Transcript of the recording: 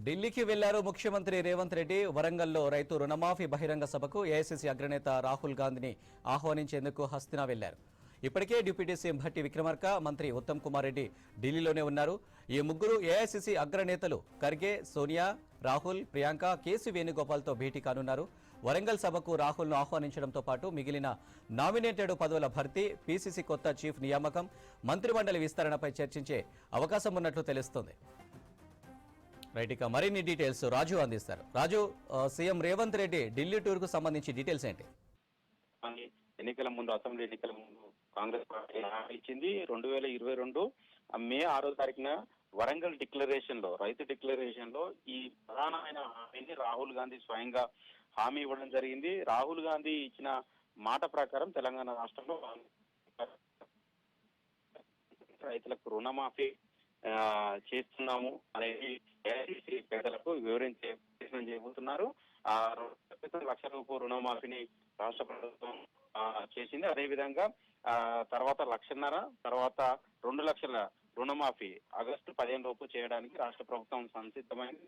ఢిల్లీకి వెళ్లారు ముఖ్యమంత్రి రేవంత్ రెడ్డి. వరంగల్లో రైతు రుణమాఫీ బహిరంగ సభకు ఏఐసీసీ అగ్రనేత రాహుల్ గాంధీని ఆహ్వానించేందుకు హస్తినా వెళ్లారు. ఇప్పటికే డిప్యూటీ సీఎం భట్టి విక్రమార్క, మంత్రి ఉత్తమ్ కుమార్ రెడ్డి ఢిల్లీలోనే ఉన్నారు. ఈ ముగ్గురు ఏఐసీసీ అగ్రనేతలు ఖర్గే, సోనియా, రాహుల్, ప్రియాంక, కేసీ వేణుగోపాల్తో భేటీ కానున్నారు. వరంగల్ సభకు రాహుల్ను ఆహ్వానించడంతో పాటు మిగిలిన నామినేటెడ్ పదవుల భర్తీ, పీసీసీ కొత్త చీఫ్ నియామకం, మంత్రిమండలి విస్తరణపై చర్చించే అవకాశం ఉన్నట్లు తెలుస్తోంది. రైట్, ఇక మరిన్ని డీటెయిల్స్ రాజు అందిస్తారు. రాజు, సీఎం రేవంత్ రెడ్డి ఢిల్లీ టూర్ కు సంబంధించి డీటెయిల్స్ ఏంటి? ఎన్నికల ముందు, అసెంబ్లీ ఎన్నికల ముందు కాంగ్రెస్ పార్టీ ఇచ్చింది 2022 మే 6వ తారీఖున వరంగల్ డిక్లరేషన్ లో, రైతు డిక్లరేషన్ లో ఈ ప్రధానమైన హామీని రాహుల్ గాంధీ స్వయంగా హామీ ఇవ్వడం జరిగింది. రాహుల్ గాంధీ ఇచ్చిన మాట ప్రకారం తెలంగాణ రాష్ట్రంలో రైతులకు రుణమాఫీ చేస్తున్నాము అనేది ఏఐసీసీ పేదలకు వివరించే ప్రయత్నం చేయబోతున్నారు. ఆ 2 లక్షల రూపాయల రుణమాఫీని రాష్ట్ర ప్రభుత్వం చేసింది. అదేవిధంగా తర్వాత 1.5 లక్షల, తర్వాత 2 లక్షల రుణమాఫీ ఆగస్టు 15 లోపు చేయడానికి రాష్ట్ర ప్రభుత్వం సంసిద్ధమైంది.